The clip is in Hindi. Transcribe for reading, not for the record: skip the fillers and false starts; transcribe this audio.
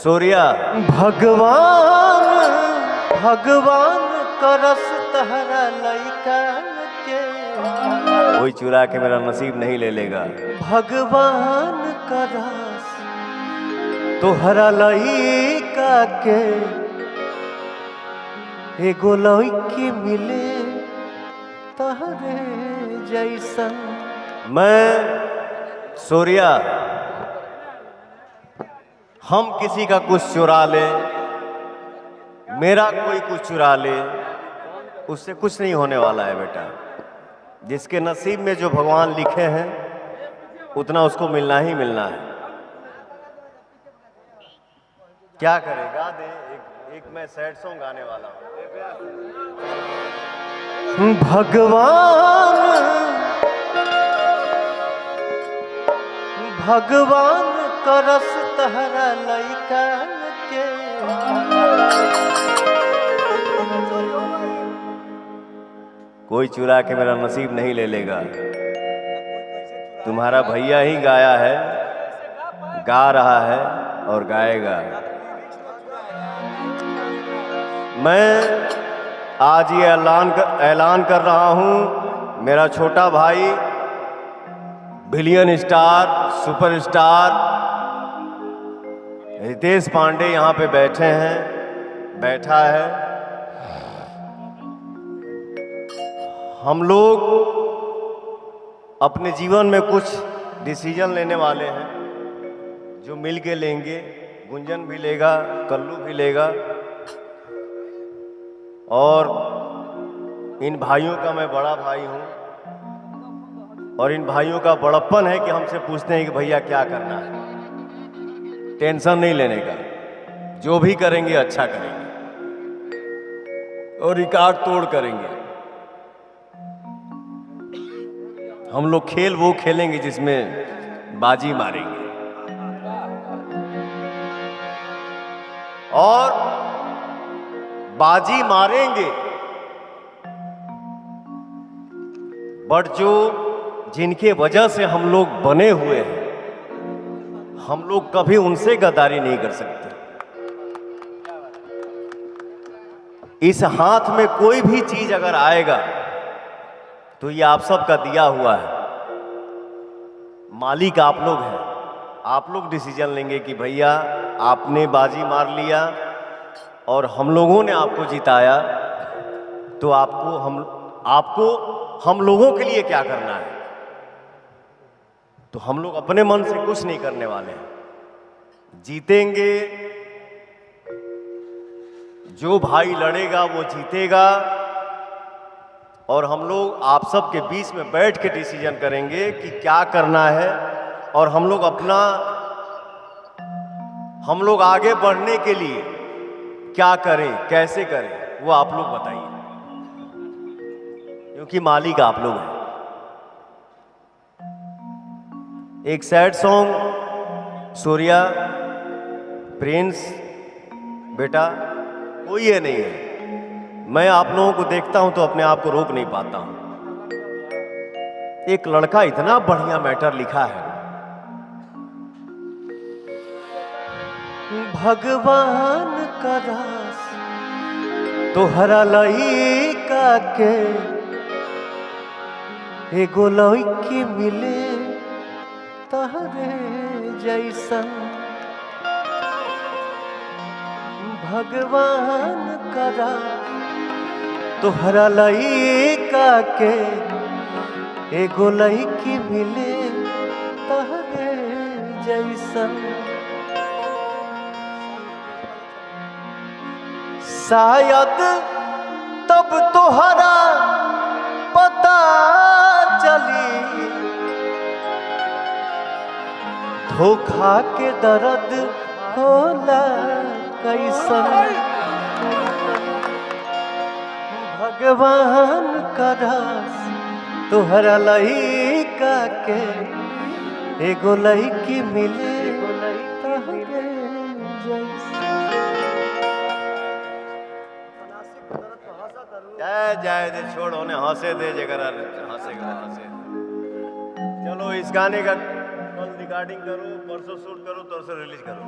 सूर्या भगवान भगवान करस तहरा लइका के, कोई चुरा के मेरा नसीब नहीं ले लेगा। भगवान करस तोहरा लइका के, एगो लइकी मिले तहरे जैसन। मैं सूर्या हम किसी का कुछ चुरा ले, मेरा कोई कुछ चुरा ले, उससे कुछ नहीं होने वाला है बेटा। जिसके नसीब में जो भगवान लिखे हैं उतना उसको मिलना ही मिलना है। क्या करे, गा दे एक मैं सैड सॉन्ग गाने वाला हूं। भगवान करस तहरा लइका के, कोई चुरा के मेरा नसीब नहीं ले लेगा। तुम्हारा भैया ही गाया है, गा रहा है और गाएगा। मैं आज ये ऐलान कर रहा हूं, मेरा छोटा भाई billion star superstar Ritesh Pandey यहाँ पे बैठा है। हम लोग अपने जीवन में कुछ डिसीजन लेने वाले हैं जो मिल के लेंगे। गुंजन भी लेगा, कल्लू भी लेगा, और इन भाइयों का मैं बड़ा भाई हूं, और इन भाइयों का बड़प्पन है कि हमसे पूछते हैं कि भैया क्या करना है। टेंशन नहीं लेने का, जो भी करेंगे अच्छा करेंगे और रिकॉर्ड तोड़ करेंगे। हम लोग खेल वो खेलेंगे जिसमें बाजी मारेंगे, और बाजी मारेंगे बट जो जिनके वजह से हम लोग बने हुए हैं, हम लोग कभी उनसे गद्दारी नहीं कर सकते। इस हाथ में कोई भी चीज अगर आएगा तो ये आप सबका दिया हुआ है। मालिक आप लोग हैं, आप लोग डिसीजन लेंगे कि भैया आपने बाजी मार लिया और हम लोगों ने आपको जिताया, तो आपको हम लोगों के लिए क्या करना है। तो हम लोग अपने मन से कुछ नहीं करने वाले हैं। जीतेंगे, जो भाई लड़ेगा वो जीतेगा, और हम लोग आप सब के बीच में बैठ के डिसीजन करेंगे कि क्या करना है, और हम लोग आगे बढ़ने के लिए क्या करें, कैसे करें, वो आप लोग बताइए, क्योंकि मालिक आप लोग हैं। एक सैड सॉन्ग सूर्या प्रिंस बेटा, कोई ये नहीं है। मैं आप लोगों को देखता हूं तो अपने आप को रोक नहीं पाता हूं। एक लड़का इतना बढ़िया मैटर लिखा है। भगवान करस तोहरा लइका के, एगो लइकी मिले तहरे जैसन। भगवान करस तोहरा लइका के, एगो लइकी मिले तहरे जैसन। शायद तब तोहरा पता चली धोखा के दर्द होला कैसन। भगवान करस तोहरा लइका के, एगो लइकी मिले तहरे जैसन। जाए दे, छोड़, उन्हें हंसे दे, जगह हंसेगा हंसे। चलो इस गाने का कल रिकॉर्डिंग करो, परसों शूट करो, तो रिलीज करो।